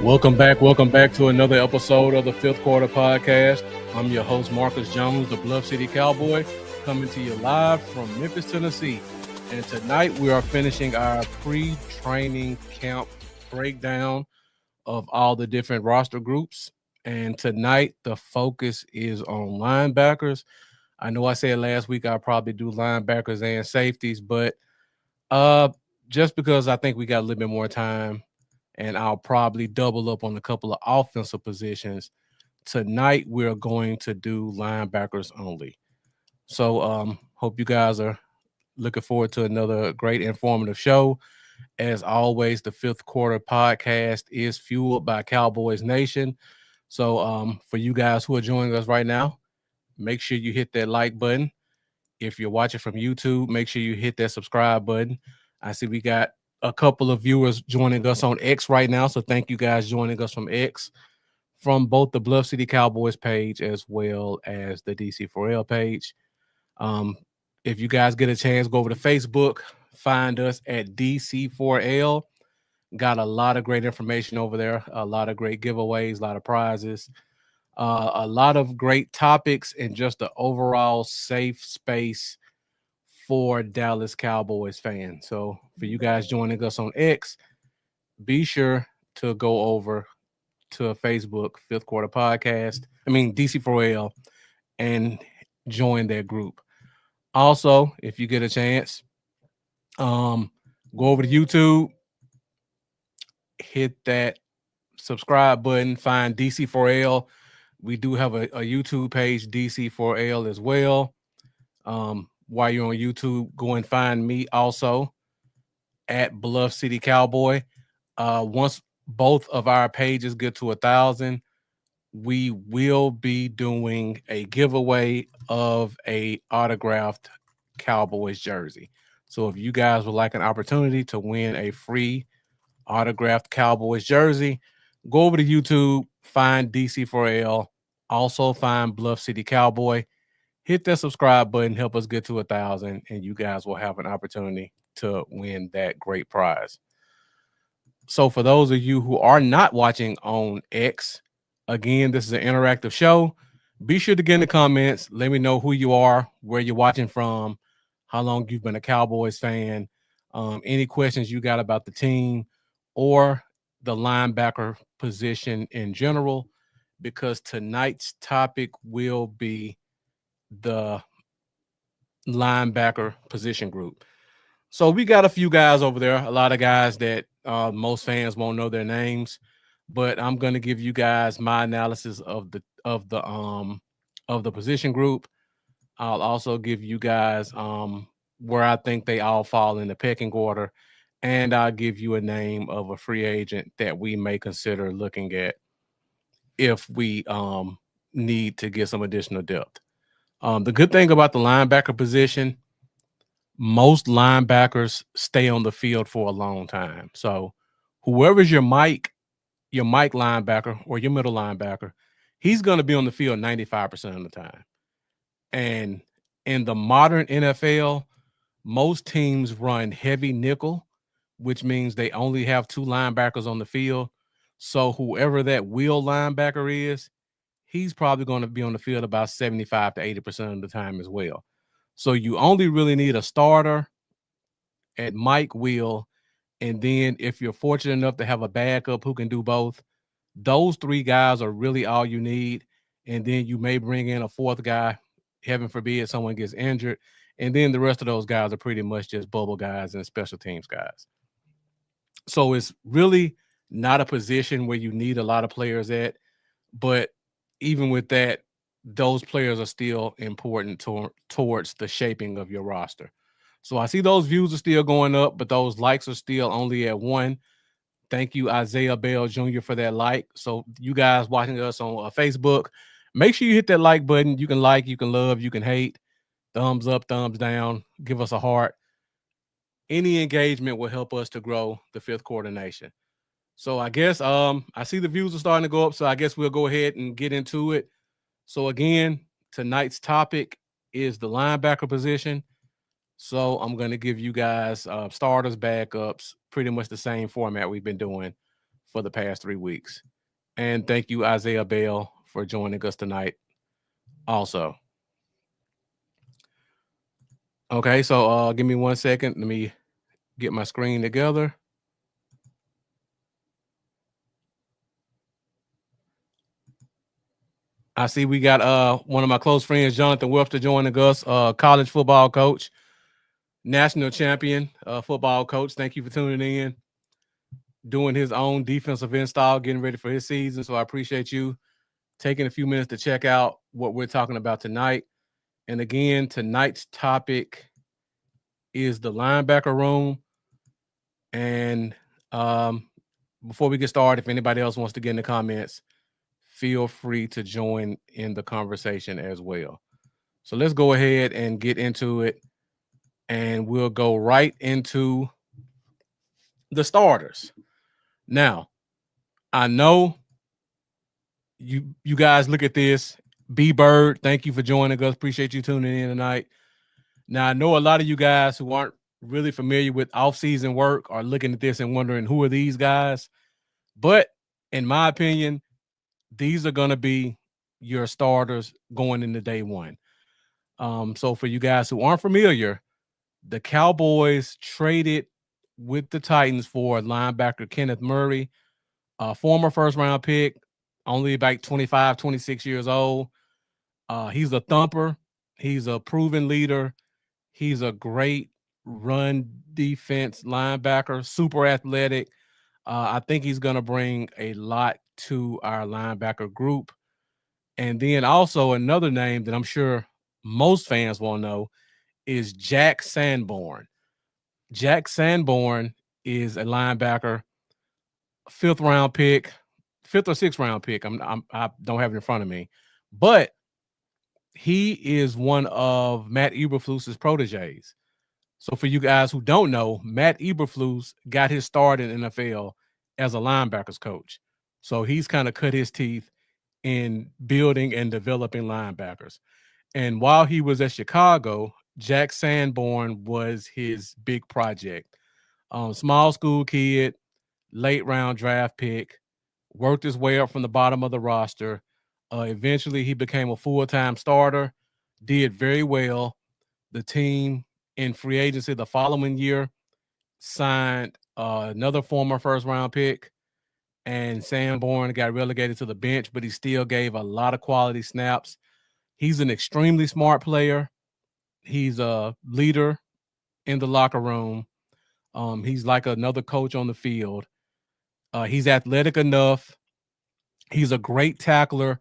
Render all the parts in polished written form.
Welcome back to another episode of the Fifth Quarter Podcast. I'm your host, Marcus Jones, the Bluff City Cowboy, coming to you live from Memphis, Tennessee. And tonight we are finishing our pre-training camp breakdown of all the different roster groups. And tonight the focus is on linebackers. I know I said last week I'll probably do linebackers and safeties, but just because I think we got a little bit more time, and I'll probably double up on a couple of offensive positions. Tonight, we're going to do linebackers only. So hope you guys are looking forward to another great informative show. As always, the Fifth Quarter Podcast is fueled by Cowboys Nation. So for you guys who are joining us right now, make sure you hit that like button. If you're watching from YouTube, make sure you hit that subscribe button. I see we got a couple of viewers joining us on X right now. So thank you guys joining us from X, from both the Bluff City Cowboys page as well as the DC4L page. If you guys get a chance, go over to Facebook, find us at DC4L. Got a lot of great information over there, a lot of great giveaways, a lot of prizes, a lot of great topics, and just the overall safe space for Dallas Cowboys fans. So for you guys joining us on X, be sure to go over to Facebook, Fifth Quarter Podcast, DC4L, and join that group. Also, if you get a chance, go over to YouTube, hit that subscribe button, find DC4L. We do have a YouTube page, DC4L as well. While you're on YouTube, go and find me also at Bluff City Cowboy. Once both of our pages get to 1,000, we will be doing a giveaway of a autographed Cowboys jersey. So if you guys would like an opportunity to win a free autographed Cowboys jersey, go over to YouTube, find DC4L, also find Bluff City Cowboy. Hit that subscribe button, help us get to 1,000, and you guys will have an opportunity to win that great prize. So for those of you who are not watching on X, again, this is an interactive show. Be sure to get in the comments. Let me know who you are, where you're watching from, how long you've been a Cowboys fan, any questions you got about the team or the linebacker position in general, because tonight's topic will be the linebacker position group. So we got a few guys over there, a lot of guys that most fans won't know their names, but I'm going to give you guys my analysis of the position group. I'll also give you guys where I think they all fall in the pecking order, and I'll give you a name of a free agent that we may consider looking at if we need to get some additional depth. The good thing about the linebacker position, most linebackers stay on the field for a long time. So whoever's your Mike linebacker or your middle linebacker, he's going to be on the field 95% of the time. And in the modern NFL, most teams run heavy nickel, which means they only have two linebackers on the field. So whoever that wheel linebacker is, he's probably going to be on the field about 75 to 80% of the time as well. So you only really need a starter at Mike Will, and then if you're fortunate enough to have a backup who can do both, those three guys are really all you need. And then you may bring in a fourth guy, heaven forbid someone gets injured, and then the rest of those guys are pretty much just bubble guys and special teams guys. So it's really not a position where you need a lot of players at, but even with that, those players are still important towards the shaping of your roster. So I see those views are still going up, but those likes are still only at 1. Thank you, Isaiah Bell Jr., for that like. So you guys watching us on Facebook, make sure you hit that like button. You can like, you can love, you can hate. Thumbs up, thumbs down. Give us a heart. Any engagement will help us to grow the Fifth Quarter Nation. So I guess I see the views are starting to go up, so I guess we'll go ahead and get into it. So again, tonight's topic is the linebacker position. So I'm going to give you guys starters, backups, pretty much the same format we've been doing for the past 3 weeks. And thank you, Isaiah Bell, for joining us tonight also. Okay, so give me 1 second. Let me get my screen together. I see we got one of my close friends, Jonathan Webster, joining us, college football coach, national champion football coach. Thank you for tuning in, doing his own defensive install, getting ready for his season. So I appreciate you taking a few minutes to check out what we're talking about tonight. And again, tonight's topic is the linebacker room. And before we get started, if anybody else wants to get in the comments, feel free to join in the conversation as well. So let's go ahead and get into it. And we'll go right into the starters. Now, I know you guys look at this. B Bird, thank you for joining us. Appreciate you tuning in tonight. Now, I know a lot of you guys who aren't really familiar with off-season work are looking at this and wondering, who are these guys? But in my opinion, these are going to be your starters going into day one. So for you guys who aren't familiar, the Cowboys traded with the Titans for linebacker Kenneth Murray, a former first-round pick, only about 25, 26 years old. He's a thumper. He's a proven leader. He's a great run defense linebacker, super athletic. I think he's going to bring a lot to our linebacker group. And then also another name that I'm sure most fans will know is Jack Sanborn. Jack Sanborn is a linebacker, fifth or sixth round pick. I don't have it in front of me, but he is one of Matt Eberflus's proteges. So for you guys who don't know, Matt Eberflus got his start in NFL as a linebackers coach. So he's kind of cut his teeth in building and developing linebackers. And while he was at Chicago, Jack Sanborn was his big project. Small school kid, late round draft pick, worked his way up from the bottom of the roster. Eventually, he became a full-time starter, did very well. The team in free agency the following year signed another former first-round pick, and Sanborn got relegated to the bench, but he still gave a lot of quality snaps. He's an extremely smart player. He's a leader in the locker room. He's like another coach on the field. He's athletic enough. He's a great tackler.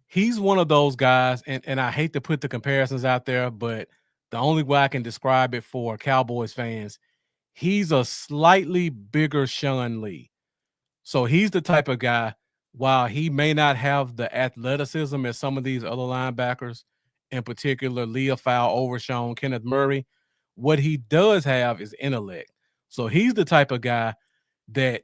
He's one of those guys, and I hate to put the comparisons out there, but the only way I can describe it for Cowboys fans, he's a slightly bigger Sean Lee. So he's the type of guy, while he may not have the athleticism as some of these other linebackers, in particular Leofau, Overshown, Kenneth Murray, what he does have is intellect. So he's the type of guy that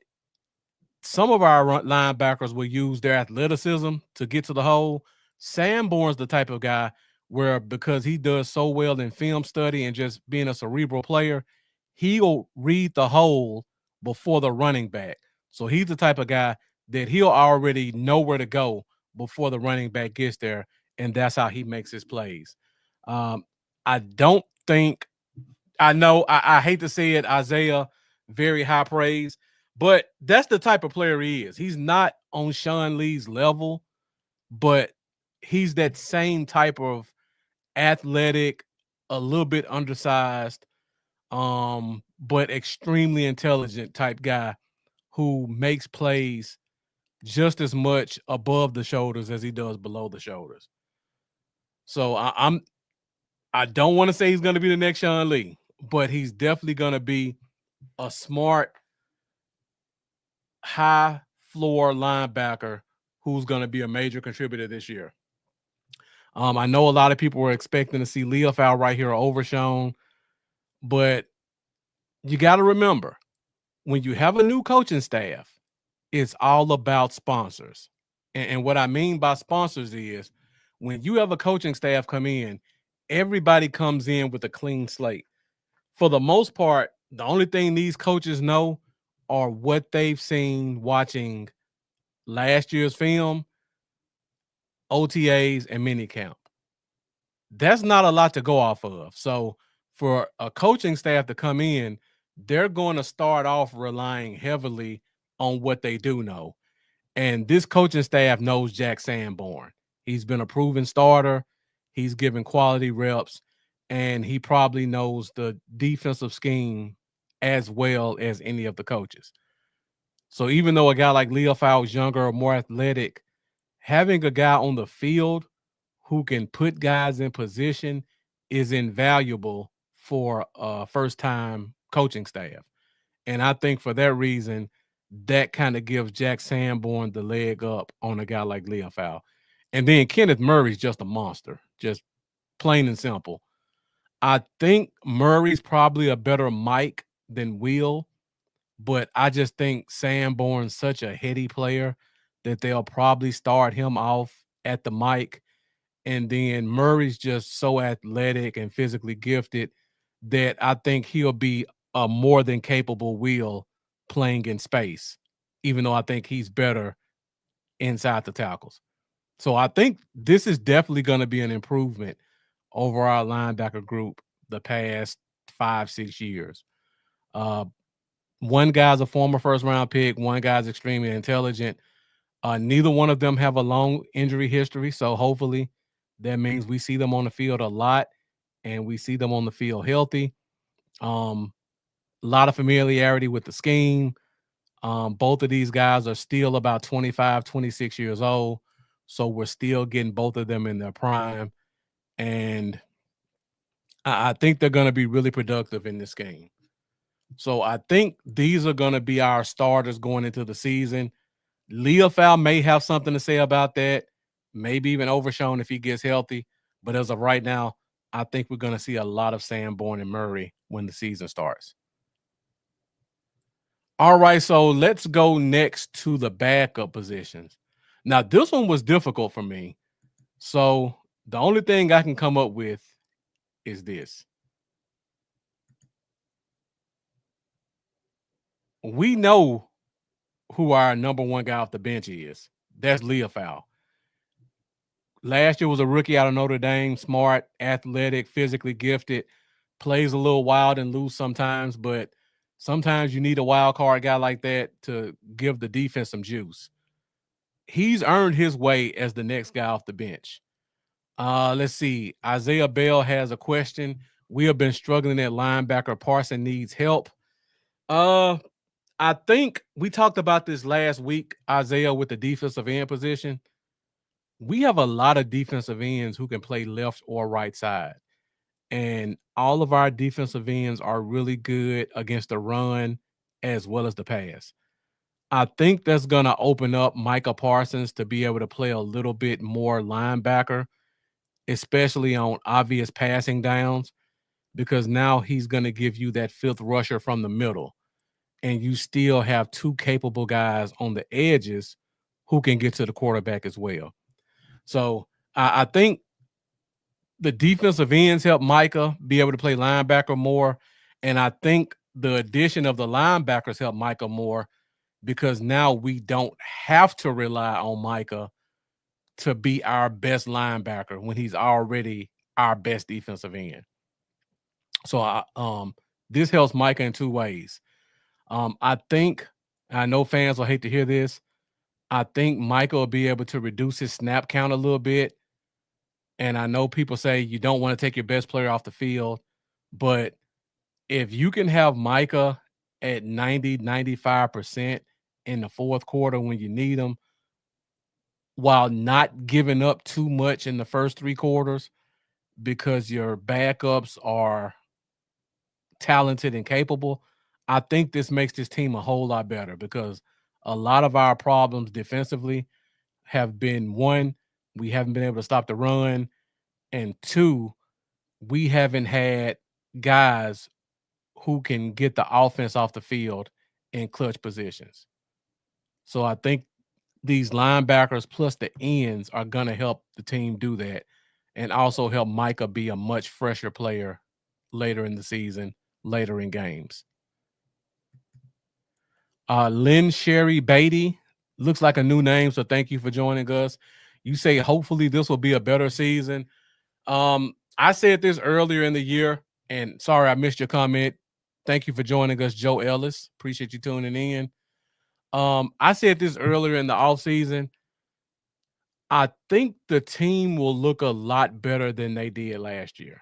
some of our linebackers will use their athleticism to get to the hole. Sanborn's the type of guy where, because he does so well in film study and just being a cerebral player, he'll read the hole before the running back. So he's the type of guy that he'll already know where to go before the running back gets there, and that's how he makes his plays. I don't think – I know I hate to say it, Isaiah, very high praise, but that's the type of player he is. He's not on Sean Lee's level, but he's that same type of athletic, a little bit undersized, but extremely intelligent type guy who makes plays just as much above the shoulders as he does below the shoulders. So I don't want to say he's going to be the next Sean Lee, but he's definitely going to be a smart, high floor linebacker who's going to be a major contributor this year. I know a lot of people were expecting to see Leofau right here or Overshown, but you got to remember, when you have a new coaching staff, it's all about sponsors. And what I mean by sponsors is, when you have a coaching staff come in, everybody comes in with a clean slate. For the most part, the only thing these coaches know or what they've seen watching last year's film, OTAs, and minicamp. That's not a lot to go off of. So for a coaching staff to come in, they're going to start off relying heavily on what they do know. And this coaching staff knows Jack Sanborn. He's been a proven starter. He's given quality reps, and he probably knows the defensive scheme as well as any of the coaches. So even though a guy like Leo Fowl is younger or more athletic, having a guy on the field who can put guys in position is invaluable for a first-time coaching staff. And I think for that reason, that kind of gives Jack Sanborn the leg up on a guy like Leo Fowl. And then Kenneth Murray's just a monster, just plain and simple. I think Murray's probably a better Mike than Will, but I just think Sanborn's such a heady player that they'll probably start him off at the Mike. And then Murray's just so athletic and physically gifted that I think he'll be a more than capable Will playing in space, even though I think he's better inside the tackles. So I think this is definitely going to be an improvement over our linebacker group the past 5-6 years. Uh, One guy's a former first round pick, one guy's extremely intelligent. Neither one of them have a long injury history, so hopefully that means we see them on the field a lot and we see them on the field healthy. A lot of familiarity with the scheme. Both of these guys are still about 25, 26 years old, so we're still getting both of them in their prime, and I think they're going to be really productive in this game. So I think these are going to be our starters going into the season. Leofau may have something to say about that, maybe even Overshown if he gets healthy. But as of right now, I think we're going to see a lot of Sanborn and Murray when the season starts. All right, so let's go next to the backup positions. Now, this one was difficult for me. So the only thing I can come up with is this. We know who our number one guy off the bench is. That's Leofau. Last year was a rookie out of Notre Dame, smart, athletic, physically gifted, plays a little wild and loose sometimes, but sometimes you need a wild card guy like that to give the defense some juice. He's earned his way as the next guy off the bench. Let's see. Isaiah Bell has a question. We have been struggling at linebacker. Parson needs help. I think we talked about this last week, Isaiah, with the defensive end position. We have a lot of defensive ends who can play left or right side. And all of our defensive ends are really good against the run as well as the pass. I think that's going to open up Micah Parsons to be able to play a little bit more linebacker, especially on obvious passing downs, because now he's going to give you that fifth rusher from the middle. And you still have two capable guys on the edges who can get to the quarterback as well. So I think the defensive ends help Micah be able to play linebacker more. And I think the addition of the linebackers help Micah more because now we don't have to rely on Micah to be our best linebacker when he's already our best defensive end. So this helps Micah in two ways. I think, I know fans will hate to hear this, I think Micah will be able to reduce his snap count a little bit. And I know people say you don't want to take your best player off the field, but if you can have Micah at 90, 95% in the fourth quarter when you need him, while not giving up too much in the first three quarters because your backups are talented and capable, I think this makes this team a whole lot better because a lot of our problems defensively have been, one, we haven't been able to stop the run, and two, we haven't had guys who can get the offense off the field in clutch positions. So I think these linebackers plus the ends are going to help the team do that and also help Micah be a much fresher player later in the season, later in games. Lynn Sherry Beatty looks like a new name, so thank you for joining us. You say hopefully this will be a better season. I said this earlier in the year, and sorry I missed your comment. Thank you for joining us, Joe Ellis. Appreciate you tuning in. I said this earlier in the offseason. I think the team will look a lot better than they did last year.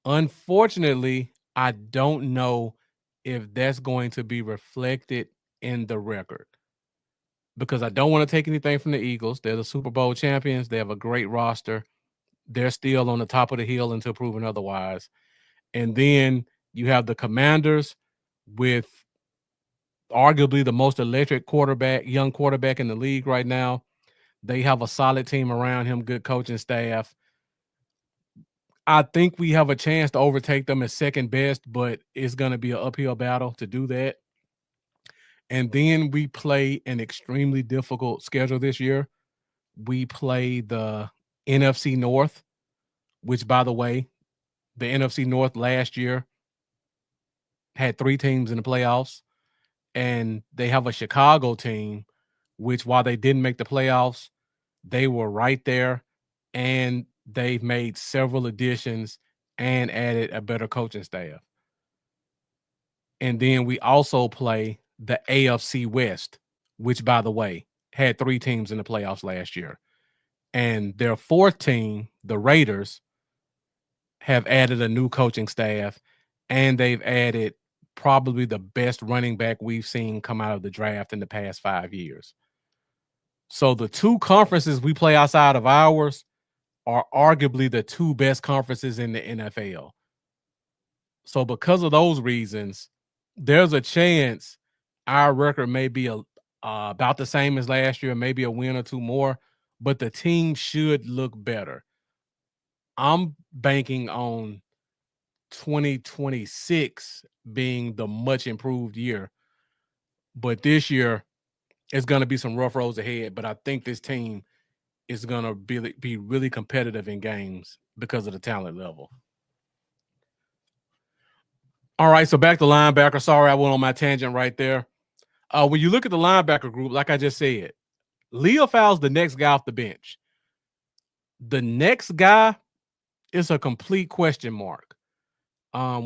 Unfortunately, I don't know if that's going to be reflected in the record because I don't want to take anything from the Eagles. They're the Super Bowl champions. They have a great roster. They're still on the top of the hill until proven otherwise. And then you have the Commanders with arguably the most electric young quarterback in the league right now. They have a solid team around him, good coaching staff. I think we have a chance to overtake them as second best, but it's going to be an uphill battle to do that. And then we play an extremely difficult schedule this year. We play the NFC North, which, by the way, the NFC North last year had 3 teams in the playoffs, and they have a Chicago team, which while they didn't make the playoffs, they were right there, and they've made several additions and added a better coaching staff. And then we also play the AFC West, which, by the way, had 3 teams in the playoffs last year. And their 4th team, the Raiders, have added a new coaching staff, and they've added probably the best running back we've seen come out of the draft in the past 5 years. So the 2 conferences we play outside of ours are arguably the 2 best conferences in the NFL. So because of those reasons, there's a chance our record may be about the same as last year, maybe a win or 2 more, but the team should look better. I'm banking on 2026 being the much improved year. But this year, it's going to be some rough roads ahead. But I think this team is going to be really competitive in games because of the talent level. All right, so back to linebacker. Sorry, I went on my tangent right there. When you look at the linebacker group, like I just said, Leo Fowle's the next guy off the bench. The next guy is a complete question mark.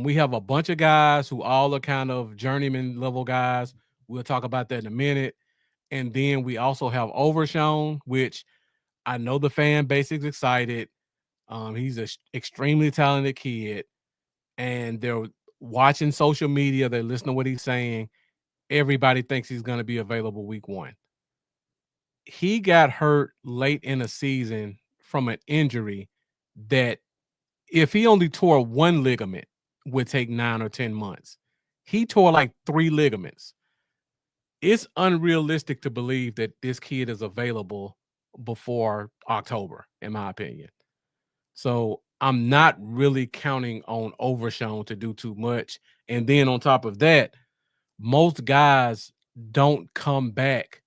We have a bunch of guys who all are kind of journeyman level guys. We'll talk about that in a minute. And then we also have Overshown, which I know the fan base is excited. He's an extremely talented kid, and they're watching social media. They're listening to what he's saying. Everybody thinks he's going to be available week 1. He got hurt late in the season from an injury that if he only tore 1 ligament would take 9 or 10 months. He tore like 3 ligaments. It's unrealistic to believe that this kid is available before October, in my opinion. So I'm not really counting on Overshown to do too much. And then on top of that, most guys don't come back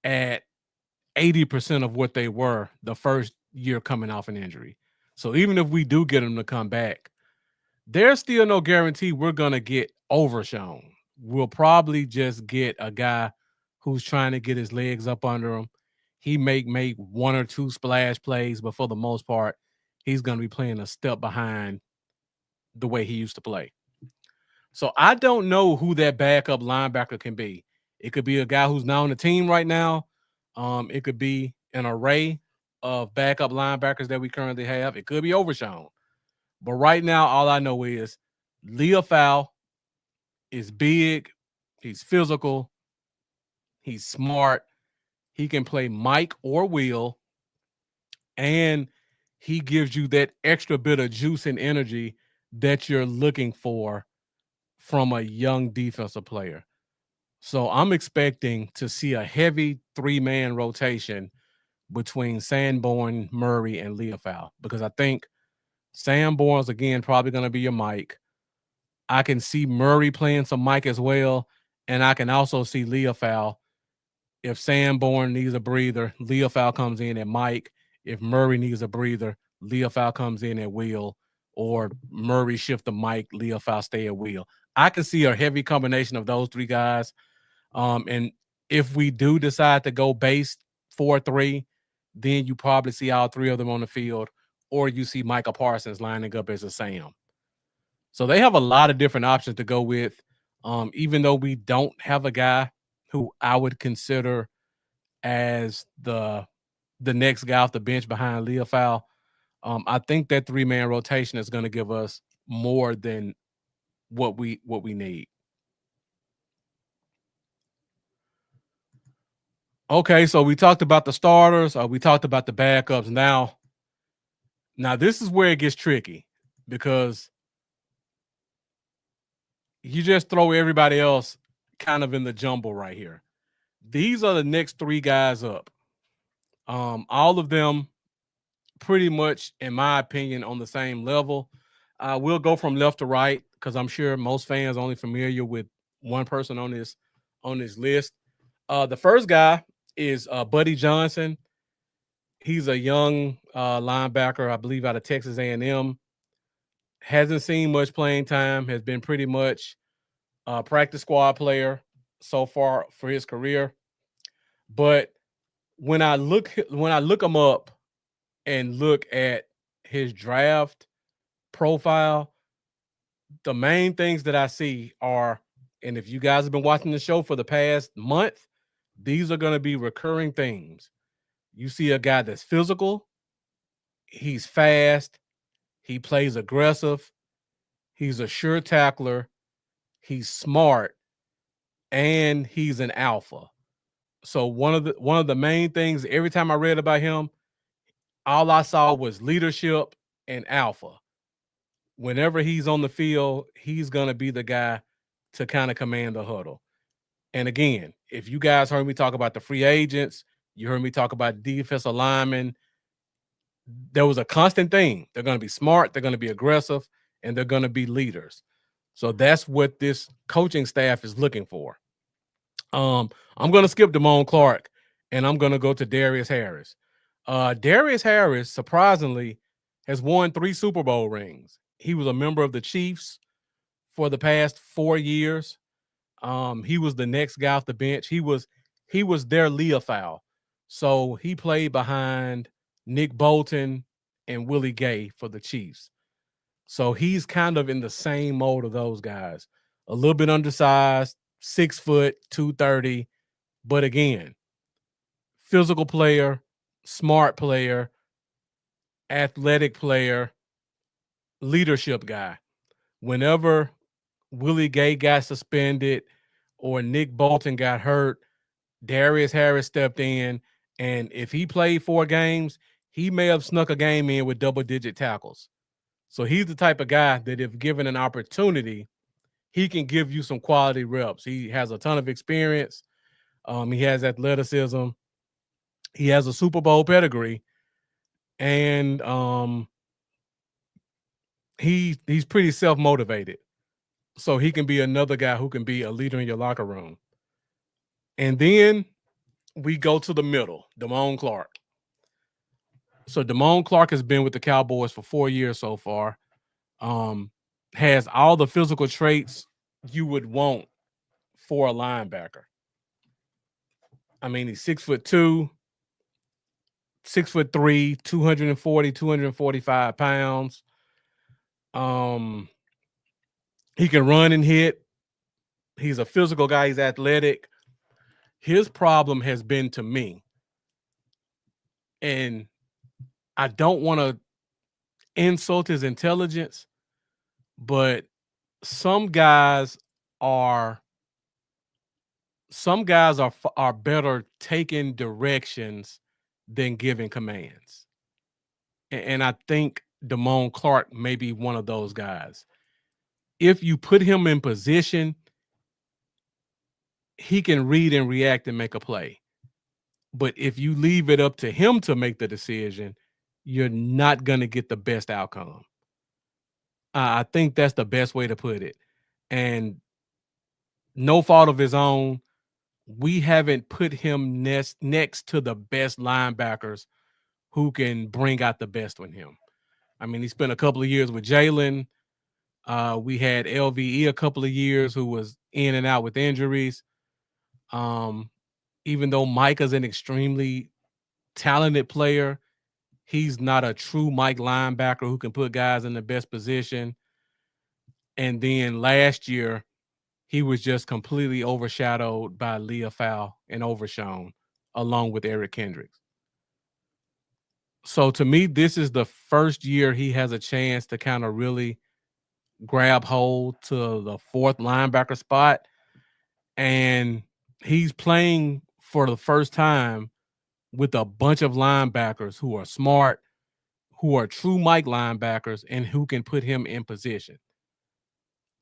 at 80% of what they were the first year coming off an injury. So even if we do get them to come back, there's still no guarantee we're going to get Overshown. We'll probably just get a guy who's trying to get his legs up under him. He may make 1 or 2 splash plays, but for the most part, he's going to be playing a step behind the way he used to play. So I don't know who that backup linebacker can be. It could be a guy who's now on the team right now. It could be an array of backup linebackers that we currently have. It could be Overshown. But right now, all I know is Leah Fowle is big. He's physical. He's smart. He can play Mike or Will. And he gives you that extra bit of juice and energy that you're looking for from a young defensive player. So I'm expecting to see a heavy 3-man rotation between Sanborn, Murray, and Leah Fowle because I think Sanborn's, again, probably going to be your Mike. I can see Murray playing some Mike as well, and I can also see Leah Fowle. If Sanborn needs a breather, Leah Fowle comes in at Mike. If Murray needs a breather, Leah Fowle comes in at Will, or Murray shift to Mike, Leah Fowle stay at Will. I can see a heavy combination of those three guys. And if we do decide to go base 4-3, then you probably see all three of them on the field, or you see Micah Parsons lining up as a Sam. So they have a lot of different options to go with. Even though we don't have a guy who I would consider as the next guy off the bench behind Leofau, I think that 3-man rotation is going to give us more than what we need. Okay, so we talked about the starters. We talked about the backups. Now this is where it gets tricky because you just throw everybody else kind of in the jumble right here. These are the next three guys up. All of them pretty much, in my opinion, on the same level. We'll go from left to right because I'm sure most fans only familiar with one person on this list. The first guy is Buddy Johnson. He's a young linebacker, I believe, out of Texas A&M. Hasn't seen much playing time. Has been pretty much a practice squad player so far for his career. But when I look him up and look at his draft profile, the main things that I see are, and if you guys have been watching the show for the past month, these are going to be recurring themes. You see a guy that's physical, he's fast, he plays aggressive, he's a sure tackler, he's smart, and he's an alpha. So one of the main things every time I read about him, all I saw was leadership and alpha. Whenever he's on the field, he's going to be the guy to kind of command the huddle. And again, if you guys heard me talk about the free agents, you heard me talk about defensive linemen, there was a constant thing. They're going to be smart, they're going to be aggressive, and they're going to be leaders. So that's what this coaching staff is looking for. I'm going to skip Damone Clark, and I'm going to go to Darius Harris. Darius Harris, surprisingly, has won 3 Super Bowl rings. He was a member of the Chiefs for the past 4 years. He was the next guy off the bench. He was their Leofau. So he played behind Nick Bolton and Willie Gay for the Chiefs. So he's kind of in the same mold of those guys. A little bit undersized, 6 foot, 230. But again, physical player, smart player, athletic player, leadership guy. Whenever Willie Gay got suspended or Nick Bolton got hurt, Darius Harris stepped in, and if he played 4 games, he may have snuck a game in with double-digit tackles. So he's the type of guy that if given an opportunity, he can give you some quality reps. He has a ton of experience. He has athleticism. He has a Super Bowl pedigree, and he's pretty self-motivated. So he can be another guy who can be a leader in your locker room. And then we go to the middle, Damone Clark. So Damone Clark has been with the Cowboys for 4 years so far. Has all the physical traits you would want for a linebacker. I mean, he's 6'2", 6'3", 240, 245 pounds. He can run and hit. He's a physical guy. He's athletic. His problem has been, to me, and I don't want to insult his intelligence, but some guys are better taking directions than giving commands. And I think Damone Clark may be one of those guys. If you put him in position, he can read and react and make a play. But if you leave it up to him to make the decision, you're not going to get the best outcome. I think that's the best way to put it. And no fault of his own, we haven't put him next to the best linebackers who can bring out the best in him. I mean, he spent a couple of years with Jalen. We had LVE a couple of years who was in and out with injuries. Um, Even though Micah's an extremely talented player, he's not a true Mike linebacker who can put guys in the best position. And then last year, he was just completely overshadowed by Leah Fowl and Overshown, along with Eric Kendricks. So to me, this is the first year he has a chance to kind of really grab hold to the fourth linebacker spot. And he's playing for the first time with a bunch of linebackers who are smart, who are true Mike linebackers, and who can put him in position.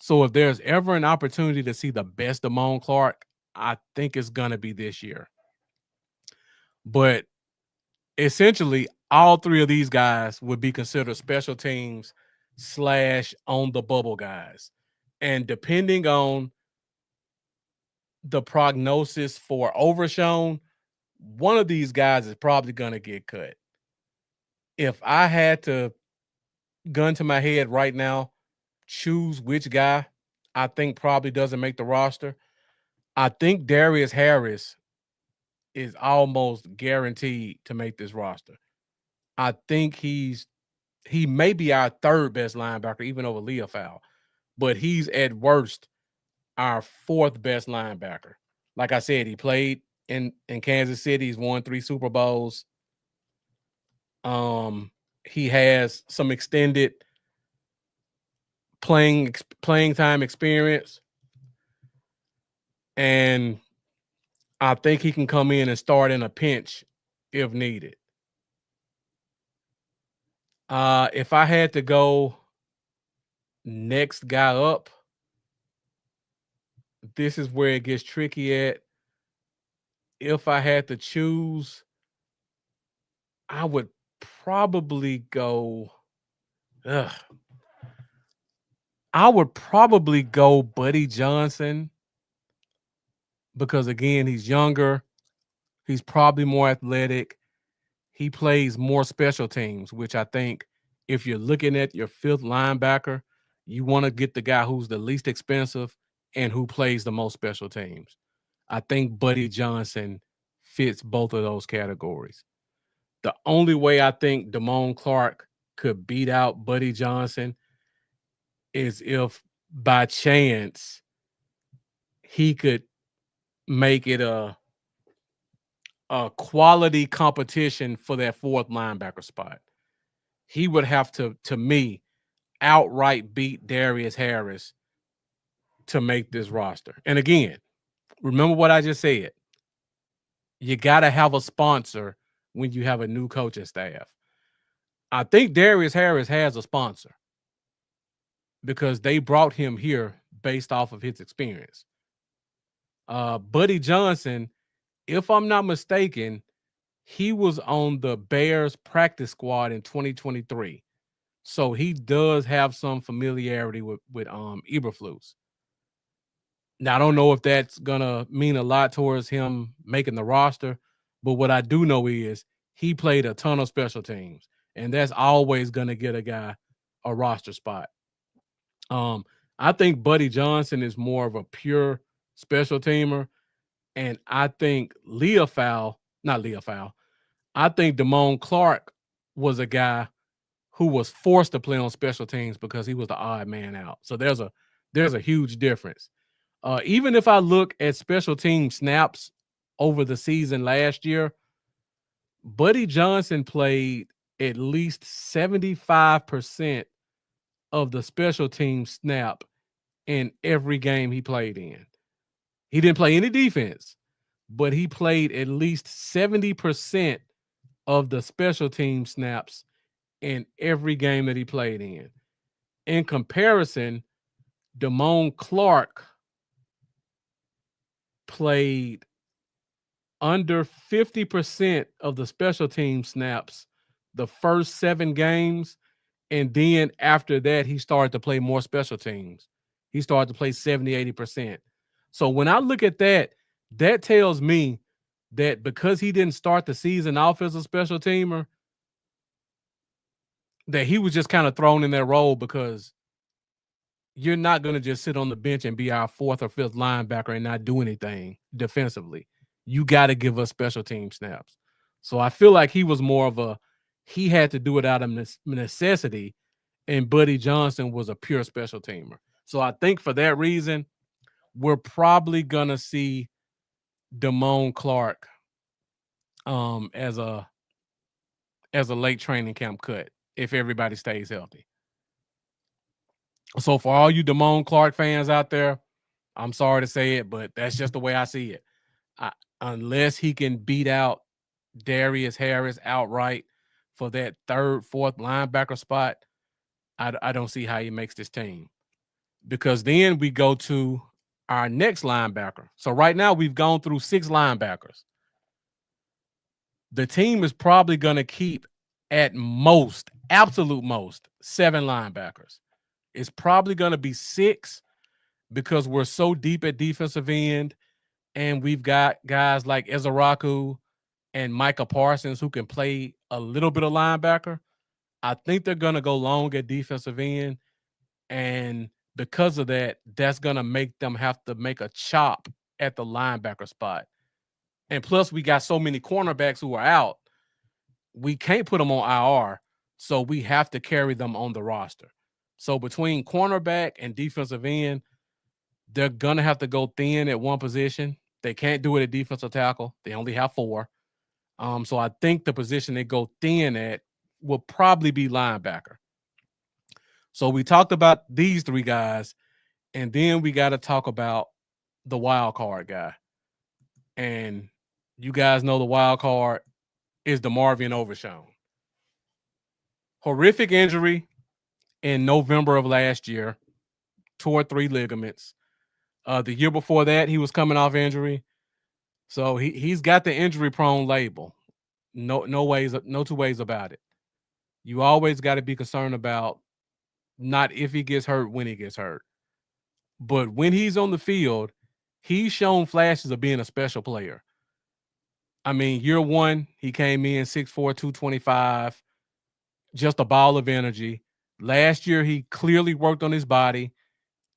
So if there's ever an opportunity to see the best of Damone Clark, I think it's going to be this year. But essentially, all three of these guys would be considered special teams / on the bubble guys. And depending on the prognosis for Overshown, one of these guys is probably going to get cut. If I had to gun to my head right now, choose which guy I think probably doesn't make the roster, I think Darius Harris is almost guaranteed to make this roster. I think he may be our third best linebacker, even over Leah Fowl, but he's at worst our fourth best linebacker. Like I said, he played in Kansas City. He's won 3 Super Bowls. He has some extended playing time experience, and I think he can come in and start in a pinch if needed. If I had to go next guy up, this is where it gets tricky at. If I had to choose, I would probably go. I would probably go Buddy Johnson because, again, he's younger. He's probably more athletic. He plays more special teams, which I think if you're looking at your fifth linebacker, you want to get the guy who's the least expensive and who plays the most special teams. I think Buddy Johnson fits both of those categories. The only way I think Damone Clark could beat out Buddy Johnson is if by chance he could make it a quality competition for that fourth linebacker spot. He would have to me, outright beat Darius Harris to make this roster. And again, remember what I just said. You got to have a sponsor when you have a new coaching staff. I think Darius Harris has a sponsor because they brought him here based off of his experience. Buddy Johnson, if I'm not mistaken, he was on the Bears practice squad in 2023. So he does have some familiarity with Eberflus. Now, I don't know if that's going to mean a lot towards him making the roster, but what I do know is he played a ton of special teams, and that's always going to get a guy a roster spot. I think Buddy Johnson is more of a pure special teamer, and I think I think Damone Clark was a guy who was forced to play on special teams because he was the odd man out. So there's a huge difference. Even if I look at special team snaps over the season last year, Buddy Johnson played at least 75% of the special team snap in every game he played in. He didn't play any defense, but he played at least 70% of the special team snaps in every game that he played in. In comparison, Damone Clark played under 50% of the special team snaps the first 7 games. And then after that, he started to play more special teams. He started to play 70, 80%. So when I look at that, that tells me that because he didn't start the season off as a special teamer, that he was just kind of thrown in that role because you're not going to just sit on the bench and be our fourth or fifth linebacker and not do anything defensively. You got to give us special team snaps. So I feel like he was more of he had to do it out of necessity, and Buddy Johnson was a pure special teamer. So I think for that reason, we're probably going to see Damone Clark as a late training camp cut if everybody stays healthy. So for all you Damone Clark fans out there, I'm sorry to say it, but that's just the way I see it. Unless he can beat out Darius Harris outright for that third, fourth linebacker spot, I don't see how he makes this team. Because then we go to our next linebacker. So right now we've gone through 6 linebackers. The team is probably going to keep at most, absolute most, 7 linebackers. It's probably going to be 6 because we're so deep at defensive end, and we've got guys like Ezaraku and Micah Parsons who can play a little bit of linebacker. I think they're going to go long at defensive end, and because of that, that's going to make them have to make a chop at the linebacker spot. And plus, we got so many cornerbacks who are out, we can't put them on IR, so we have to carry them on the roster. So between cornerback and defensive end, they're going to have to go thin at one position. They can't do it at defensive tackle. They only have 4. So I think the position they go thin at will probably be linebacker. So we talked about these 3 guys, and then we got to talk about the wild card guy. And you guys know the wild card is DeMarvion Overshown. Horrific injury in November of last year, tore 3 ligaments. The year before that, he was coming off injury. So he's got the injury-prone label. No 2 ways about it. You always got to be concerned about not if he gets hurt, when he gets hurt. But when he's on the field, he's shown flashes of being a special player. I mean, year 1, he came in 6'4", 225, just a ball of energy. Last year, he clearly worked on his body.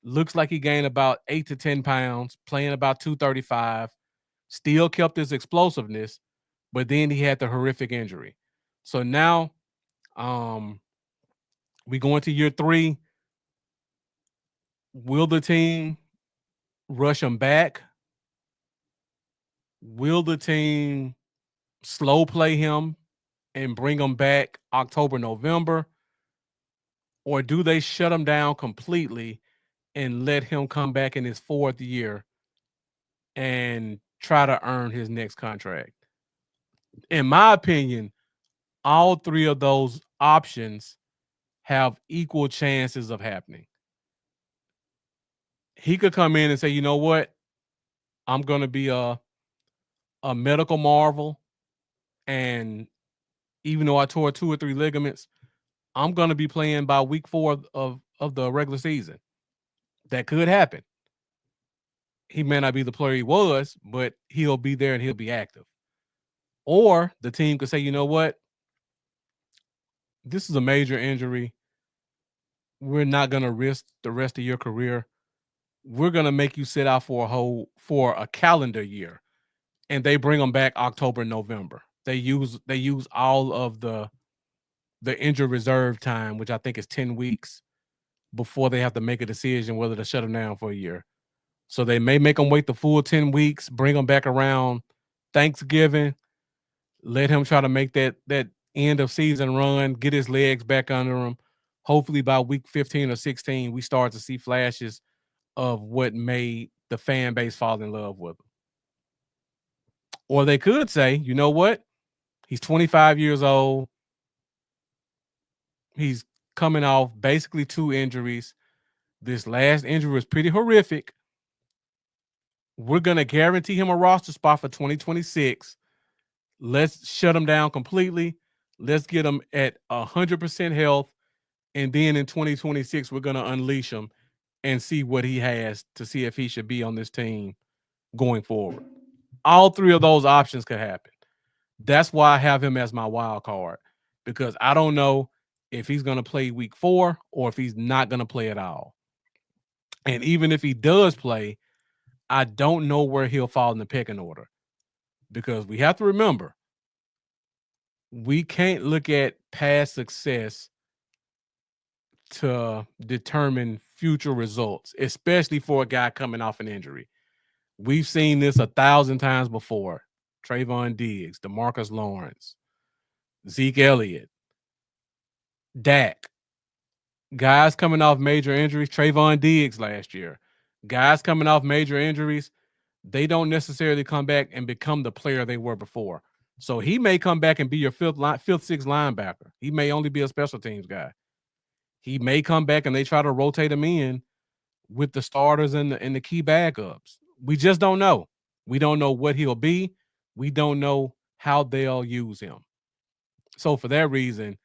Looks like he gained about 8 to 10 pounds, playing about 235. Still kept his explosiveness, but then he had the horrific injury. So now we go into year 3. Will the team rush him back? Will the team slow play him and bring him back October, November? Or do they shut him down completely and let him come back in his 4th year and try to earn his next contract? In my opinion, all 3 of those options have equal chances of happening. He could come in and say, you know what? I'm going to be a medical marvel. And even though I tore 2 or 3 ligaments, I'm going to be playing by week 4 of the regular season. That could happen. He may not be the player he was, but he'll be there and he'll be active. Or the team could say, you know what? This is a major injury. We're not going to risk the rest of your career. We're going to make you sit out for a calendar year. And they bring them back October, November. They use all of the injury reserve time, which I think is 10 weeks before they have to make a decision whether to shut him down for a year. So they may make him wait the full 10 weeks, bring him back around Thanksgiving, let him try to make that end of season run, get his legs back under him. Hopefully by week 15 or 16, we start to see flashes of what made the fan base fall in love with him. Or they could say, you know what? He's 25 years old. He's coming off basically 2 injuries. This last injury was pretty horrific. We're going to guarantee him a roster spot for 2026. Let's shut him down completely. Let's get him at 100% health. And then in 2026, we're going to unleash him and see what he has to see if he should be on this team going forward. All 3 of those options could happen. That's why I have him as my wild card, because I don't know if he's going to play week 4 or if he's not going to play at all. And even if he does play, I don't know where he'll fall in the pecking order, because we have to remember, we can't look at past success to determine future results, especially for a guy coming off an injury. We've seen this 1,000 times before. Trayvon Diggs, DeMarcus Lawrence, Zeke Elliott, Dak. Guys coming off major injuries. Trayvon Diggs last year. Guys coming off major injuries, they don't necessarily come back and become the player they were before. So he may come back and be your fifth, sixth linebacker. He may only be a special teams guy. He may come back and they try to rotate him in with the starters and the key backups. We just don't know. We don't know what he'll be. We don't know how they'll use him. So for that reason,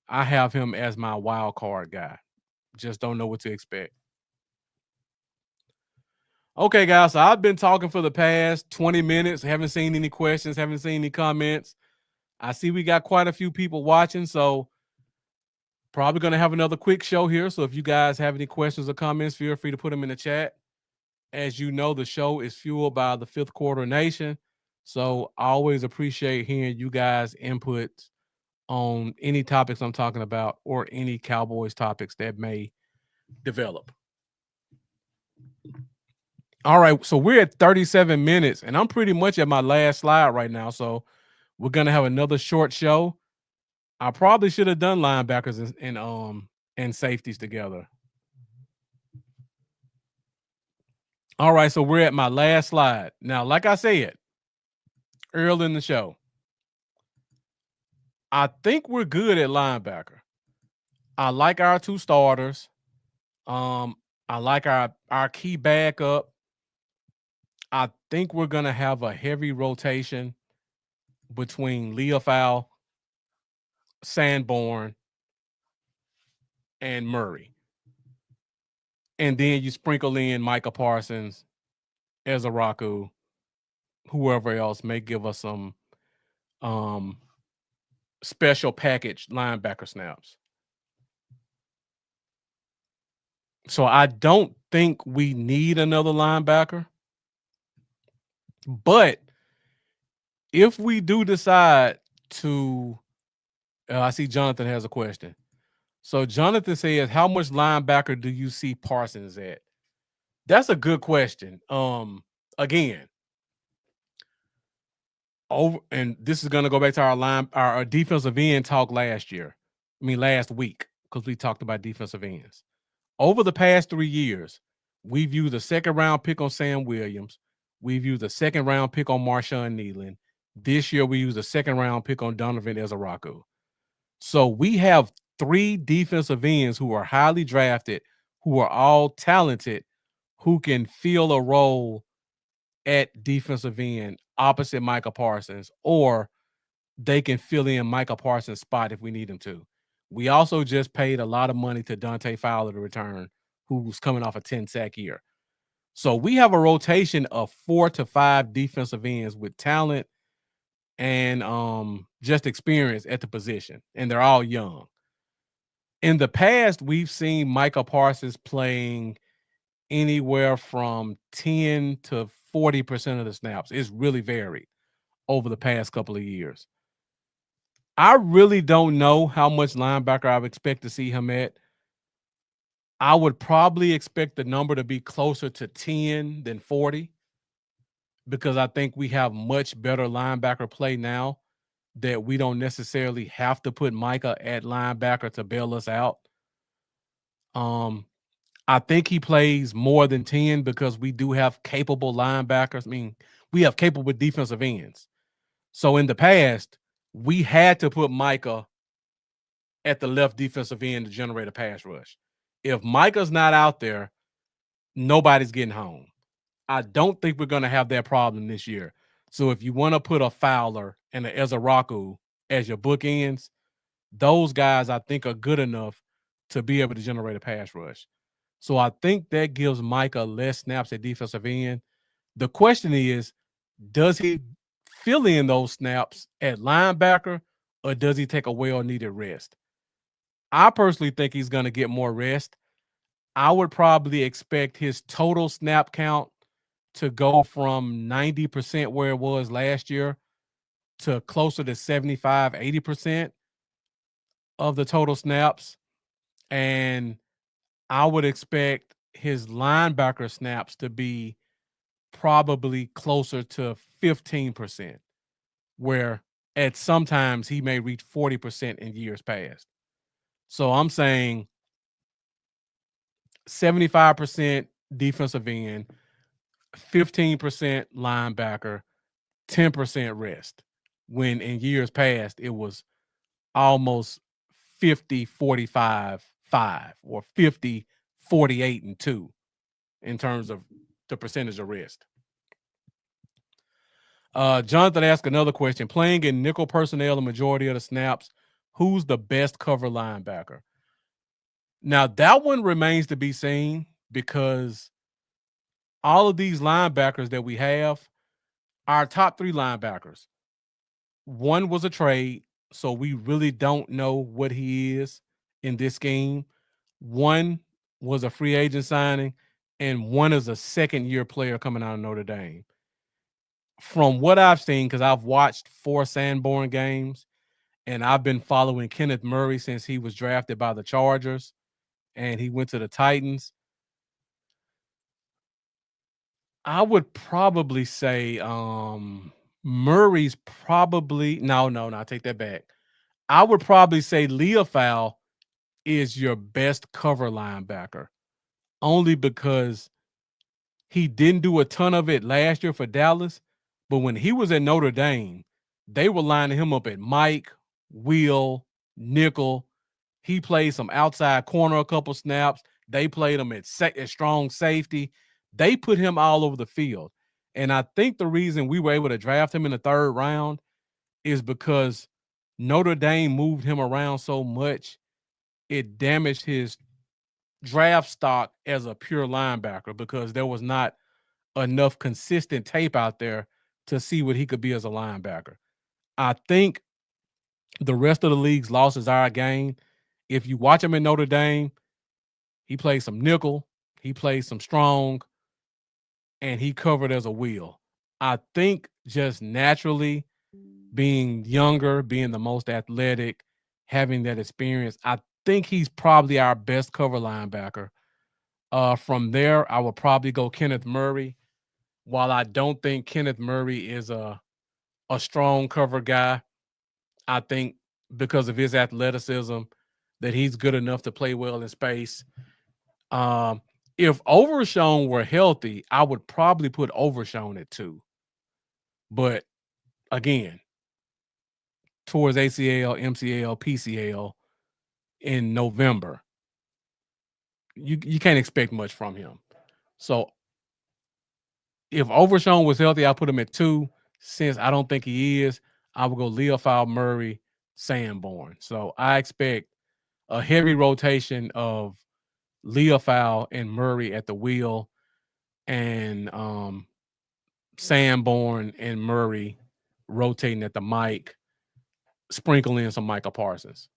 I have him as my wild card guy. Just don't know what to expect. Okay, guys. So I've been talking for the past 20 minutes. Haven't seen any questions. Haven't seen any comments. I see we got quite a few people watching. So probably going to have another quick show here. So if you guys have any questions or comments, feel free to put them in the chat. As you know, the show is fueled by the Fifth Quarter Nation. So I always appreciate hearing you guys' input on any topics I'm talking about or any Cowboys topics that may develop. All right, so we're at 37 minutes, and I'm pretty much at my last slide right now. So we're gonna have another short show. I probably should have done linebackers and safeties together. All right, so we're at my last slide. Now, like I said early in the show, I think we're good at linebacker. I like our two starters. I like our key backup. I think we're gonna have a heavy rotation between Leofow, Sanborn, and Murray. And then you sprinkle in Micah Parsons, Ezaraku, whoever else may give us some special package linebacker snaps. So I don't think we need another linebacker. But if we do decide to, I see Jonathan has a question. So Jonathan says, how much linebacker do you see Parsons at? That's a good question. Again, and this is gonna go back to our defensive end talk last week, because we talked about defensive ends. Over the past 3 years, we've used a second round pick on Sam Williams. We've used a second round pick on Marshawn Nealon. This year, we used a second round pick on Donovan Ezaraku. So we have 3 defensive ends who are highly drafted, who are all talented, who can fill a role at defensive end opposite Micah Parsons, or they can fill in Micah Parsons' spot if we need them to. We also just paid a lot of money to Dante Fowler to return, who's coming off a 10-sack year. So we have a rotation of 4 to 5 defensive ends with talent and just experience at the position, and they're all young. In the past, we've seen Micah Parsons playing anywhere from 10 to 40% of the snaps. It's really varied over the past couple of years. I really don't know how much linebacker I would expect to see him at. I would probably expect the number to be closer to 10 than 40, because I think we have much better linebacker play now that we don't necessarily have to put Micah at linebacker to bail us out. I think he plays more than 10 because we do have capable linebackers. I mean, we have capable defensive ends. So in the past, we had to put Micah at the left defensive end to generate a pass rush. If Micah's not out there, nobody's getting home. I don't think we're going to have that problem this year. So if you want to put a Fowler and an Ezaraku as your bookends, those guys I think are good enough to be able to generate a pass rush. So I think that gives Micah less snaps at defensive end. The question is, does he fill in those snaps at linebacker, or does he take a well-needed rest? I personally think he's going to get more rest. I would probably expect his total snap count to go from 90% where it was last year to closer to 75, 80% of the total snaps. And I would expect his linebacker snaps to be probably closer to 15%, where at sometimes he may reach 40% in years past. So I'm saying 75% defensive end, 15% linebacker, 10% rest. When in years past, it was almost 50-45-5 or 50-48-2 in terms of the percentage of rest. Jonathan asked another question. Playing in nickel personnel the majority of the snaps, who's the best cover linebacker? Now, that one remains to be seen because all of these linebackers that we have, our top three linebackers, one was a trade, so we really don't know what he is in this scheme. One was a free agent signing, and one is a second-year player coming out of Notre Dame. From what I've seen, because I've watched 4 Sanborn games, and I've been following Kenneth Murray since he was drafted by the Chargers, and he went to the Titans. I would probably say Murray's probably no, I take that back. I would probably say Leofau is your best cover linebacker, only because he didn't do a ton of it last year for Dallas, but when he was at Notre Dame, they were lining him up at Mike, Will, nickel. He played some outside corner a couple snaps. They played him at strong safety. They put him all over the field. And I think the reason we were able to draft him in the 3rd round is because Notre Dame moved him around so much, it damaged his draft stock as a pure linebacker because there was not enough consistent tape out there to see what he could be as a linebacker. I think the rest of the league's losses are a gain. If you watch him in Notre Dame, he plays some nickel, he plays some strong, and he covered as a wheel. I think just naturally being younger, being the most athletic, having that experience, I think he's probably our best cover linebacker. From there, I would probably go Kenneth Murray. While I don't think Kenneth Murray is a strong cover guy, I think because of his athleticism that he's good enough to play well in space. If Overshown were healthy, I would probably put Overshown at 2. But again, towards ACL, MCL, PCL in November, you can't expect much from him. So if Overshown was healthy, I'll put him at 2. Since I don't think he is, I would go Leofau, Murray, Sanborn. So I expect a heavy rotation of Leofau and Murray at the wheel, and Sanborn and Murray rotating at the mic, sprinkle in some Micah Parsons.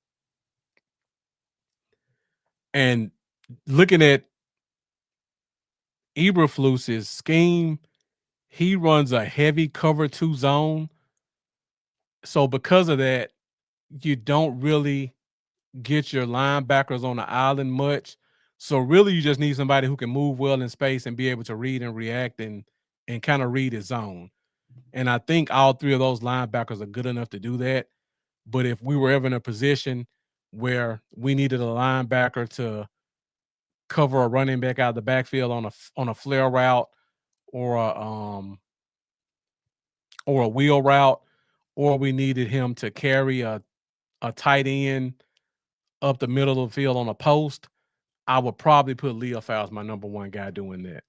And looking at Eberflus's scheme, he runs a heavy cover 2 zone. So because of that, you don't really get your linebackers on the island much. So really you just need somebody who can move well in space and be able to read and react and kind of read his zone. And I think all 3 of those linebackers are good enough to do that. But if we were ever in a position where we needed a linebacker to cover a running back out of the backfield on a flare route or a wheel route, or we needed him to carry a tight end up the middle of the field on a post, I would probably put Leofau as my number 1 guy doing that.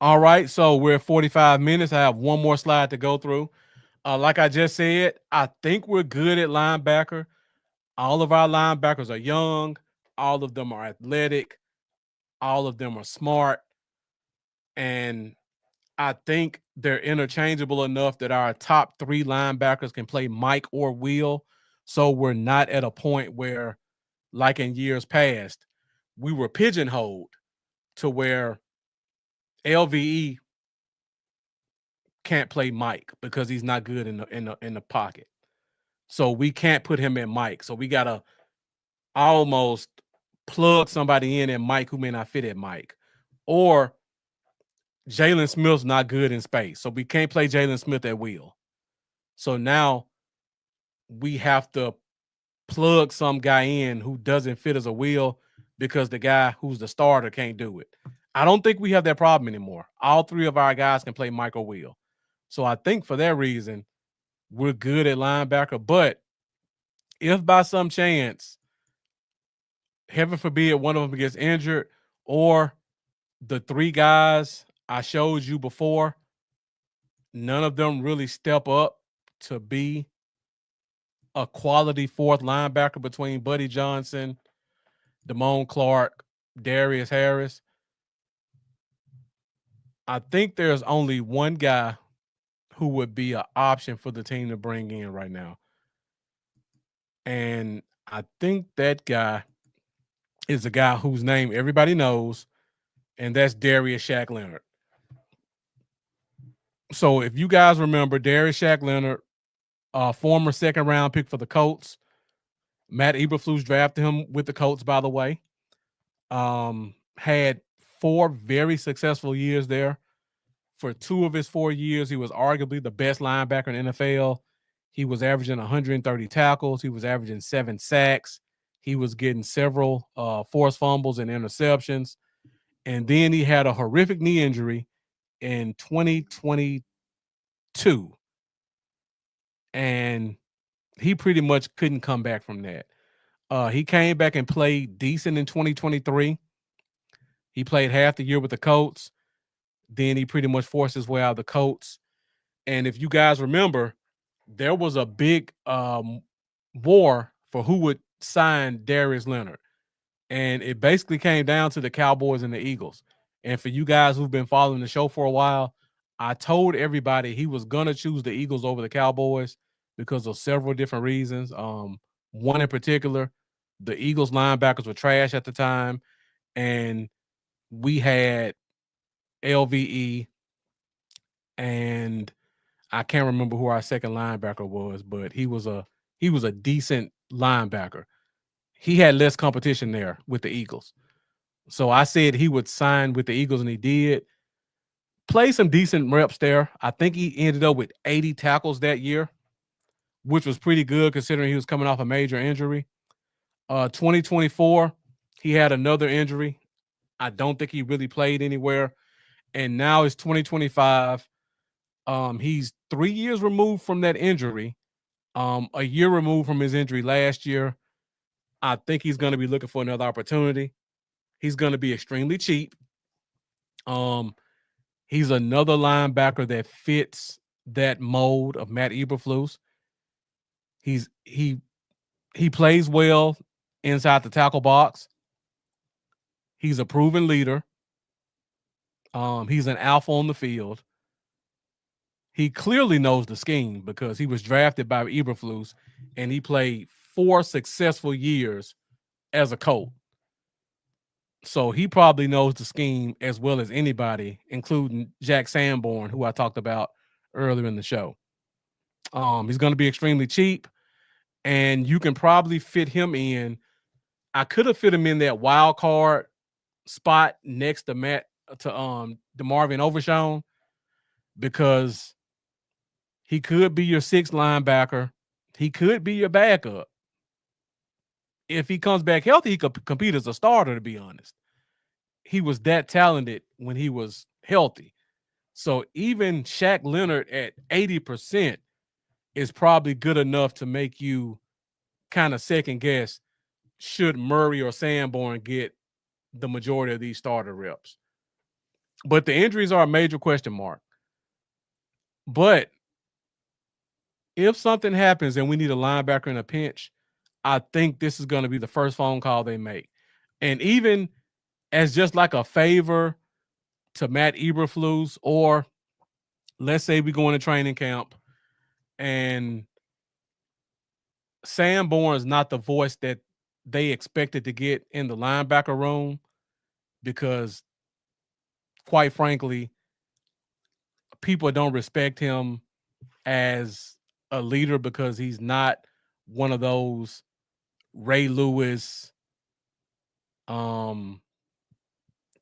All right, so we're at 45 minutes. I have one more slide to go through. Like I just said, I think we're good at linebacker. All of our linebackers are young. All of them are athletic. All of them are smart. And I think they're interchangeable enough that our top 3 linebackers can play Mike or Will. So we're not at a point where, like in years past, we were pigeonholed to where LVE can't play Mike because he's not good in the pocket. So we can't put him in Mike. So we gotta almost plug somebody in at Mike who may not fit at Mike. Or Jalen Smith's not good in space. So we can't play Jalen Smith at will. So now we have to plug some guy in who doesn't fit as a wheel because the guy who's the starter can't do it. I don't think we have that problem anymore. All three of our guys can play Mike or Will. So I think for that reason, we're good at linebacker. But if by some chance, heaven forbid, one of them gets injured, or the three guys I showed you before, none of them really step up to be a quality fourth linebacker between Buddy Johnson, Damone Clark, Darius Harris, I think there's only one guy who would be an option for the team to bring in right now. And I think that guy is a guy whose name everybody knows, and that's Darius Shaq Leonard. So if you guys remember, Darius Shaq Leonard, former second-round pick for the Colts. Matt Eberflus drafted him with the Colts, by the way. Had 4 very successful years there. For 2 of his 4 years, he was arguably the best linebacker in the NFL. He was averaging 130 tackles. He was averaging 7 sacks. He was getting several forced fumbles and interceptions. And then he had a horrific knee injury in 2022. And he pretty much couldn't come back from that. He came back and played decent in 2023. He played half the year with the Colts. Then he pretty much forced his way out of the Colts. And if you guys remember, there was a big war for who would sign Darius Leonard. And it basically came down to the Cowboys and the Eagles. And for you guys who've been following the show for a while, I told everybody he was going to choose the Eagles over the Cowboys because of several different reasons. One in particular, the Eagles linebackers were trash at the time. And we had LVE, and I can't remember who our second linebacker was, but he was a decent linebacker. He had less competition there with the Eagles. So I said he would sign with the Eagles, and he did. Play some decent reps there. I think he ended up with 80 tackles that year, which was pretty good considering he was coming off a major injury. 2024, he had another injury. I don't think he really played anywhere. And now it's 2025. He's 3 years removed from that injury. A year removed from his injury last year. I think he's going to be looking for another opportunity. He's going to be extremely cheap. He's another linebacker that fits that mold of Matt Eberflus. He plays well inside the tackle box. He's a proven leader. He's an alpha on the field. He clearly knows the scheme because he was drafted by Eberflus, and he played 4 successful years as a Colt. So he probably knows the scheme as well as anybody, including Jack Sanborn, who I talked about earlier in the show. He's going to be extremely cheap, and you can probably fit him in. I could have fit him in that wild card spot next to DeMarvin Overshown because he could be your 6th linebacker. He could be your backup. If he comes back healthy, he could compete as a starter, to be honest. He was that talented when he was healthy. So even Shaq Leonard at 80% is probably good enough to make you kind of second guess should Murray or Sanborn get the majority of these starter reps. But the injuries are a major question mark. But if something happens and we need a linebacker in a pinch, I think this is going to be the first phone call they make. And even as just like a favor to Matt Eberflus, or let's say we go into training camp and Sanborn is not the voice that they expected to get in the linebacker room because, quite frankly, people don't respect him as a leader because he's not one of those Ray Lewis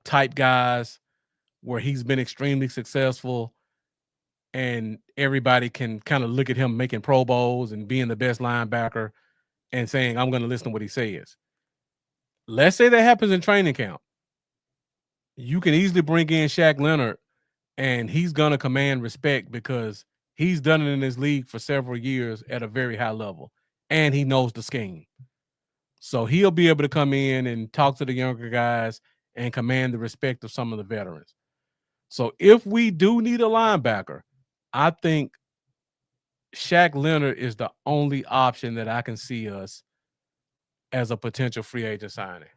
type guys where he's been extremely successful and everybody can kind of look at him making Pro Bowls and being the best linebacker and saying, I'm going to listen to what he says. Let's say that happens in training camp. You can easily bring in Shaq Leonard and he's going to command respect because he's done it in this league for several years at a very high level and he knows the scheme. So he'll be able to come in and talk to the younger guys and command the respect of some of the veterans. So if we do need a linebacker, I think Shaq Leonard is the only option that I can see us as a potential free agent signing.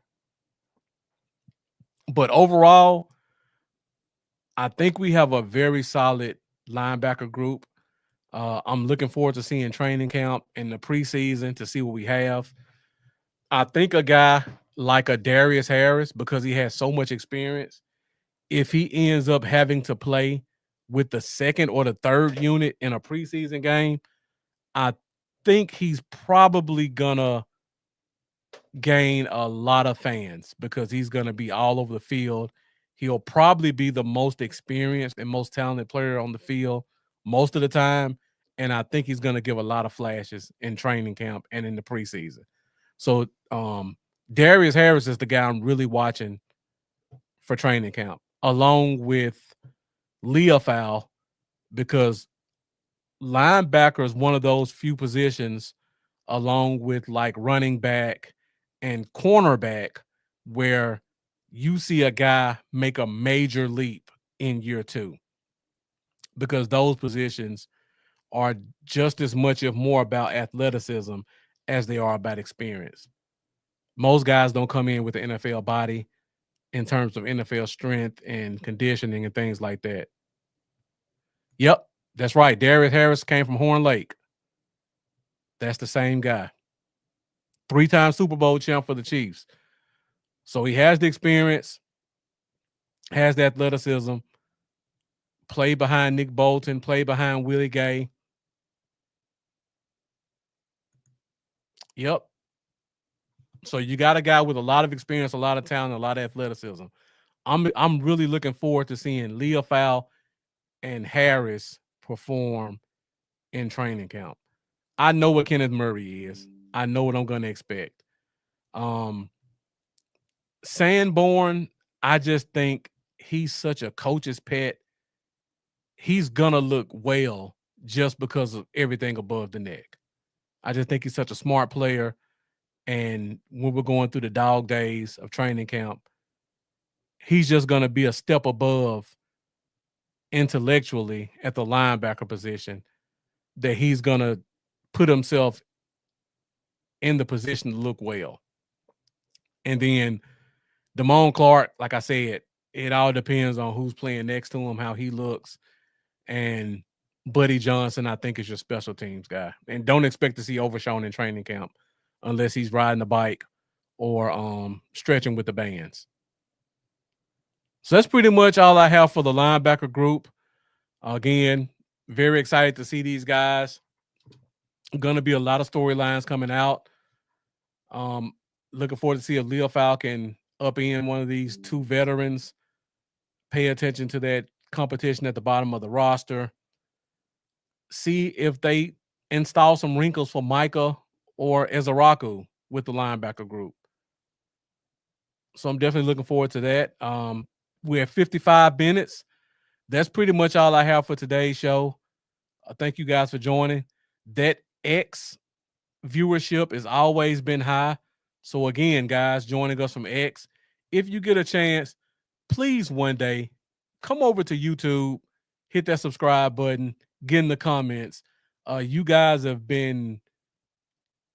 But overall, I think we have a very solid linebacker group. I'm looking forward to seeing training camp in the preseason to see what we have. I think a guy like a Darius Harris, because he has so much experience, if he ends up having to play with the second or the third unit in a preseason game, I think he's probably gonna gain a lot of fans because he's gonna be all over the field. He'll probably be the most experienced and most talented player on the field most of the time. And I think he's gonna give a lot of flashes in training camp and in the preseason. So Darius Harris is the guy I'm really watching for training camp, along with Leofow, because linebacker is one of those few positions, along with like running back and cornerback, where you see a guy make a major leap in year two, because those positions are just as much, if more, about athleticism as they are about experience. Most guys don't come in with the NFL body in terms of NFL strength and conditioning and things like that. Yep, that's right. Darius Harris came from Horn Lake. That's the same guy. 3-time Super Bowl champ for the Chiefs. So he has the experience, has the athleticism, play behind Nick Bolton, play behind Willie Gay. Yep. So you got a guy with a lot of experience, a lot of talent, a lot of athleticism. I'm really looking forward to seeing Leofow and Harris perform in training camp. I know what Kenneth Murray is. I know what I'm going to expect. Sanborn, I just think he's such a coach's pet. He's going to look well just because of everything above the neck. I just think he's such a smart player. And when we're going through the dog days of training camp, he's just going to be a step above intellectually at the linebacker position, that he's going to put himself in the position to look well. And then Damone Clark, like I said, it all depends on who's playing next to him, how he looks. And Buddy Johnson, I think, is your special teams guy. And don't expect to see Overshown in training camp unless he's riding the bike or stretching with the bands. So that's pretty much all I have for the linebacker group. Again, very excited to see these guys. Going to be a lot of storylines coming out. Looking forward to see if Leofow can up in one of these two veterans. Pay attention to that competition at the bottom of the roster. See if they install some wrinkles for Micah or Ezaraku with the linebacker group. So I'm definitely looking forward to that. We're at 55 minutes. That's pretty much all I have for today's show. Thank you guys for joining. That X viewership has always been high. So again, guys, joining us from X, if you get a chance, please one day come over to YouTube, hit that subscribe button, get in the comments. You guys have been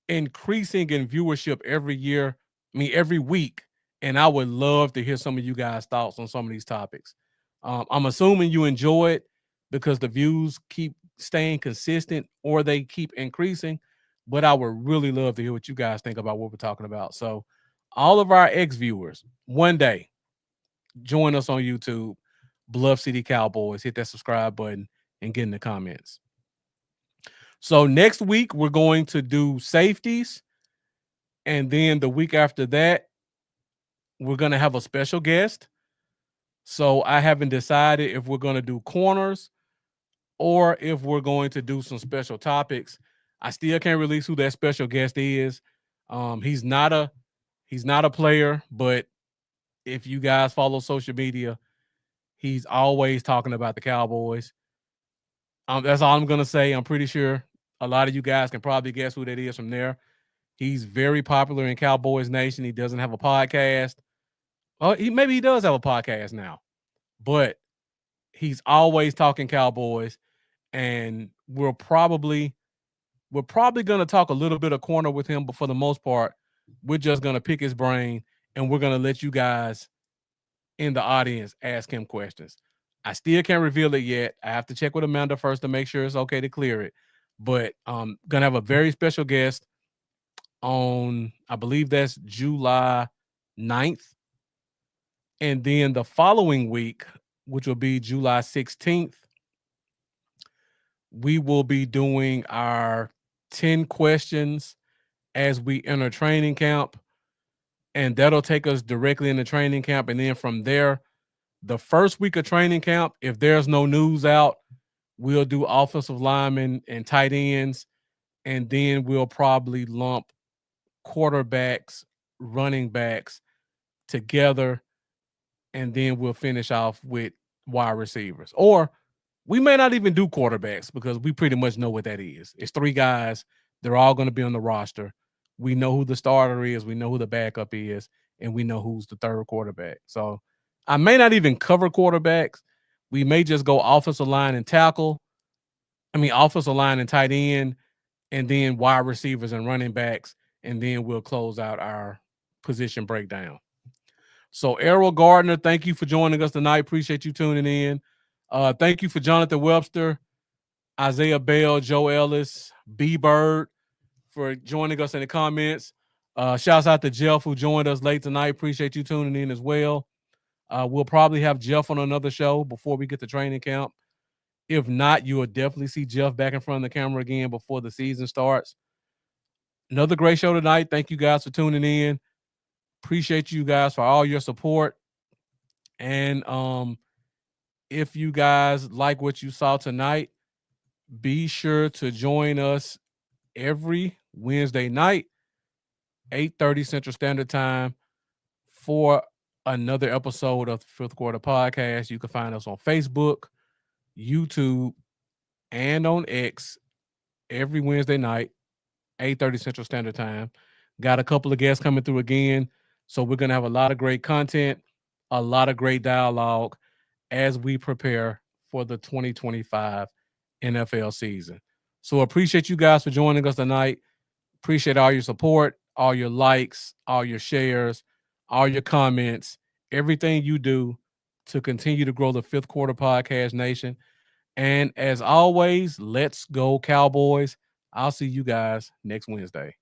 increasing in viewership every year, every week. And I would love to hear some of you guys' thoughts on some of these topics. I'm assuming you enjoy it because the views keep staying consistent or they keep increasing. but I would really love to hear what you guys think about what we're talking about. So, all of our ex viewers, one day, join us on YouTube, Bluff City Cowboys. Hit that subscribe button and get in the comments. So, next week, we're going to do safeties. And then the week after that, we're going to have a special guest. So, I haven't decided if we're going to do corners or if we're going to do some special topics. I still can't release who that special guest is. He's not a player, but if you guys follow social media, he's always talking about the Cowboys. That's all I'm gonna say. I'm pretty sure a lot of you guys can probably guess who that is from there. He's very popular in Cowboys Nation. He doesn't have a podcast. Well, maybe he does have a podcast now, but he's always talking Cowboys, and we're probably going to talk a little bit of corner with him, but for the most part, we're just going to pick his brain and we're going to let you guys in the audience ask him questions. I still can't reveal it yet. I have to check with Amanda first to make sure it's okay to clear it. But going to have a very special guest on, I believe that's July 9th. And then the following week, which will be July 16th, we will be doing our 10 questions as we enter training camp. And that'll take us directly into training camp. And then from there, the first week of training camp, if there's no news out, we'll do offensive linemen and tight ends. And then we'll probably lump quarterbacks, running backs together. And then we'll finish off with wide receivers. Or we may not even do quarterbacks because we pretty much know what that is. It's 3 guys. They're all going to be on the roster. We know who the starter is. We know who the backup is. And we know who's the third quarterback. So I may not even cover quarterbacks. We may just go offensive line and tackle. Offensive line and tight end. And then wide receivers and running backs. And then we'll close out our position breakdown. So Errol Gardner, thank you for joining us tonight. Appreciate you tuning in. Thank you for Jonathan Webster, Isaiah Bell, Joe Ellis, B Bird for joining us in the comments. Shouts out to Jeff who joined us late tonight. Appreciate you tuning in as well. We'll probably have Jeff on another show before we get to training camp. If not, you will definitely see Jeff back in front of the camera again before the season starts. Another great show tonight. Thank you guys for tuning in. Appreciate you guys for all your support. And if you guys like what you saw tonight, be sure to join us every Wednesday night, 8:30 Central Standard Time, for another episode of the Fifth Quarter Podcast. You can find us on Facebook, YouTube, and on X every Wednesday night, 8:30 Central Standard Time. Got a couple of guests coming through again. So we're going to have a lot of great content, a lot of great dialogue as we prepare for the 2025 NFL season. So appreciate you guys for joining us tonight. Appreciate all your support, all your likes, all your shares, all your comments, everything you do to continue to grow the Fifth Quarter Podcast Nation. And as always, let's go Cowboys. I'll see you guys next Wednesday.